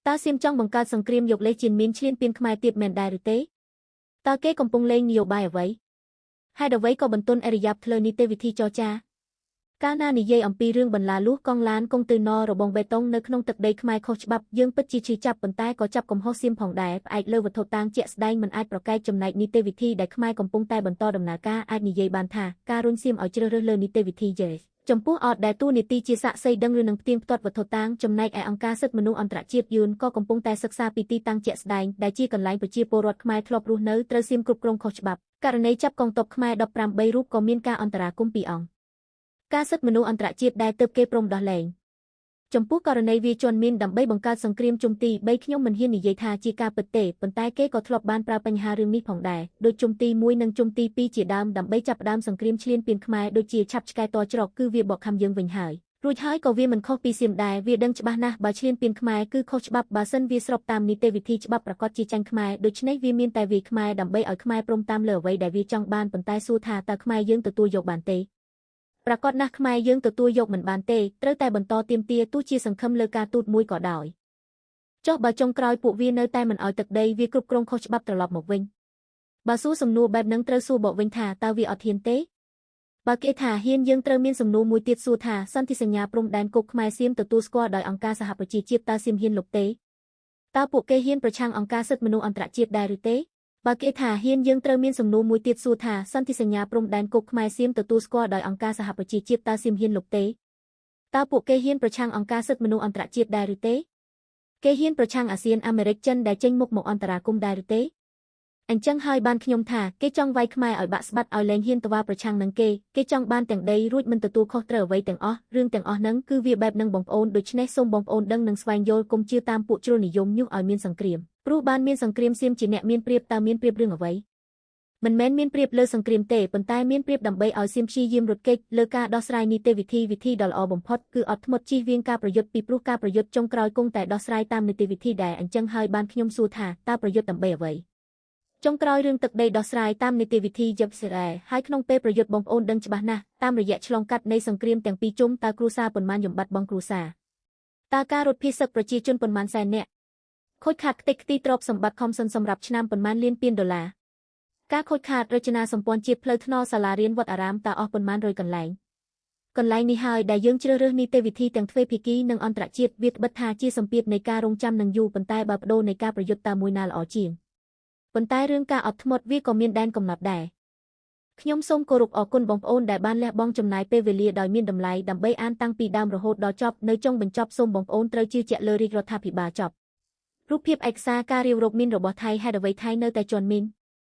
តើសៀមចង់បង្កើតសង្គ្រាមយកលេខជៀនមីនឈ្លានពានខ្មែរទៀតមែនដែរឬទេតើគេកំពុងលេងនយោបាយអ្វីហេតុអ្វីក៏បន្ទន់អរិយាបធ្លើនីតិវិធីចរចាកាលណានិយាយអំពីរឿងបន្លាលួសកង់ឡានកុងតឺន័ររបងបេតុងនៅក្នុងទឹកដីខ្មែរខុសច្បាប់យើងពិតជាឈឺចាប់ប៉ុន្តែក៏ចាប់កំហុសសៀមផងដែរផ្អែកលើវត្ថុតាងជាក់ស្ដែងមិនអាចប្រកែកចំណែកនីតិវិធីដែលខ្មែរកំពុងតែបន្តដំណើរការអាចនិយាយបានថាការរុញសៀមឲ្យជ្រើសរើសលើនីតិវិធីយេចំពោះអត់ដែលទូនីតិជាសាក់សីដឹងឬនឹងផ្ទៀងផ្ទាត់វត្ថុតាងចំណែកឯអង្គការសិទ្ធិមនុស្សអន្តរជាតិយួនក៏កំពុងតែសិក្សាពីទីតាំងជាក់ស្ដែងដែលជាកន្លែងប្រជាពលរដ្ឋខ្មែរធ្លាប់រស់នៅត្រូវសៀមគ្រប់គ្រងខុសច្បាប់ករណីចាប់កងទ័ពខ្មែរ18រូបក៏មានការអន្តរាគមន៍ពីអង្គការសិទ្ធិមនុស្សអន្តរជាតិដែលទើបគេព្រមដោះលែងចំពោះករណីវាជន់មានដើម្បីបង្កើតសង្គ្រាមជុំទី3ខ្ញុំមិនហ៊ាននិយាយថាជាការពិតទេប៉ុន្តែគេក៏ធ្លាប់បានប្រើបញ្ហារឿងនេះផងដែរដូចជុំទី1និងជុំទី2ជាដើមដើម្បីចាប់ផ្ដើមសង្គ្រាមឈ្លានពានខ្មែរដូចជាឆាប់ឆ្កែតច្រកគឺវាបកខំយើងវិញហើយរួចហើយក៏វាមិនខុសពីសៀមដែរវាដឹងច្បាស់ណាស់បើឈ្លានពានខ្មែរគឺខុសច្បាប់បើសិនវាស្របតាមនីតិវិធីច្បាប់ប្រកាសជាចាញ់ខ្មែរដូច្នេះវាមានតែវាខ្មែរដើម្បីឲ្យខ្មែរព្រមតាមលើអ្វីដែលវាចង់បានប៉ុន្តែសួរថាតើខ្មែរយើងទទួលយកបានទេប្រកាសណាស់ខ្មែរយើងទទួលយកមិនបានទេត្រូវតែបន្តទាមទារទោះជាសង្ឃឹមលើការទូតមួយក៏ដោយចុះបើចុងក្រោយពួកវានៅតែមិនឲ្យទឹកដីវាគ្រប់គ្រងខុសច្បាប់ត្រឡប់មកវិញបើសួរសំណួរបែបហ្នឹងត្រូវសួរបកវិញថាតើវាអត់ហ៊ានទេបើគេថាហ៊ានយើងត្រូវមានសំណួរមួយទៀតសួរថាសន្ធិសញ្ញាព្រំដែនគុកខ្មែរសៀមទទួលស្គាល់ដោយអង្គការសហប្រជាជាតិតើសៀមហ៊ានលុបទេតើពួកគេហ៊ានប្រឆាំងអង្គការសិទ្ធិមនុស្សអន្តរជាតិដែរឬទេបើគេថាហ៊ានយើងត្រូវមានសំណួរមួយទៀតសួរថាសន្ធិសញ្ញាព្រំដែនគុកខ្មែរសៀមទទួលស្គាល់ដោយអង្គការសហប្រជាជាតិតើសៀមហ៊ានលុបទេតើពួកគេហ៊ានប្រឆាំងអង្គការសិទ្ធិមនុស្សអន្តរជាតិដែរឬទេគេហ៊ានប្រឆាំងអាស៊ានអាមេរិកចិនដែលចេញមុខមកអន្តរាគមន៍ដែរឬទេអញ្ចឹងហើយបានខ្ញុំថាគេចង់វាយខ្មែរឲ្យបាក់ស្បាត់ឲ្យលែងហ៊ានតវ៉ាប្រឆាំងនឹងគេចង់បានទាំងដីរួចមិនទទួលខុសត្រូវអ្វីទាំងអស់រឿងទាំងអស់ហ្នឹងគឺវាបែបហ្នឹងបងប្អូនដូច្នេះសូមបងប្អូនដឹងនិងស្វែងយល់កុំជឿតាមពួកជ្រុលនិយមញុះឲ្យមានសង្គ្រាមព្រោះបានមានសង្គ្រាមសៀមជាអ្នកមានប្រៀបតើមានប្រៀបរឿងអ្វីមិនមែនមានប្រៀបលើសង្គ្រាមទេប៉ុន្តែមានប្រៀបដើម្បីឲ្យសៀមព្យាយាមរត់គេចលើការដោះស្រាយនីតិវិធីដ៏ល្អបំផុតគឺអត់ធ្មត់ជៀសវាងការប្រយុទ្ធពីព្រោះការប្រយុទ្ធចុងក្រោយគង់តែដោះស្រាយតាមនីតិវិធីដែរអញ្ចឹងហើយបានខ្ញុំសួរថាតើប្រយុទ្ធដើម្បីអ្វីចុងក្រោយរឿងទឹកដីដោះស្រាយតាមនីតិវិធីយប់សេរ៉ែហើយក្នុងពេលប្រយុទ្ធបងប្អូនដឹងច្បាស់ណាស់តាមរយៈឆ្លងកាត់នៃសង្គ្រាមទាំងពីរជុំតើគ្រួសារប៉ុន្មានយំបាត់បងគ្រួសារតើការរត់ភៀសសឹកប្រជាជនប៉ុន្មានសែននាក់ខូចខាតខ្ទេចខ្ទីទ្រព្យសម្បត្តិខំសិនសម្រាប់ឆ្នាំប៉ុន្មានលានពានដុល្លារការខូចខាតរចនាសម្ព័ន្ធជាតិផ្លូវថ្នល់សាលារៀនវត្តអារាមតើអស់ប៉ុន្មានរយកន្លែងនេះហើយដែលយើងជ្រើសរើសនីតិវិធីទាំងទ្វេភាគីនិងអន្តរជាតិវាត្បិតថាជាសម្ពាធនៃការរងចាំនឹងយូរប៉ុន្តែបើបដូរនៃការប្រយុទ្ធតើមួយណាល្អជាងប៉ុន្តែរឿងការអត់ធ្មត់វាក៏មានដែនកំណត់ដែរខ្ញុំសូមគោរពអរគុណបងប្អូនដែលបានលះបង់ចំណាយពេលវេលាដោយមានតម្លៃដើម្បីអានតាំងពីដើមរហូតដល់ចប់នៅចុងបញ្ចប់សូមបងប្អូនត្រូវជឿជាក់លើរាជរដ្ឋាភិបាលចប់រូបភាពឯកសារការរាវរកមីនរបស់ថៃហេតុអ្វីថៃនៅតែជន់មីន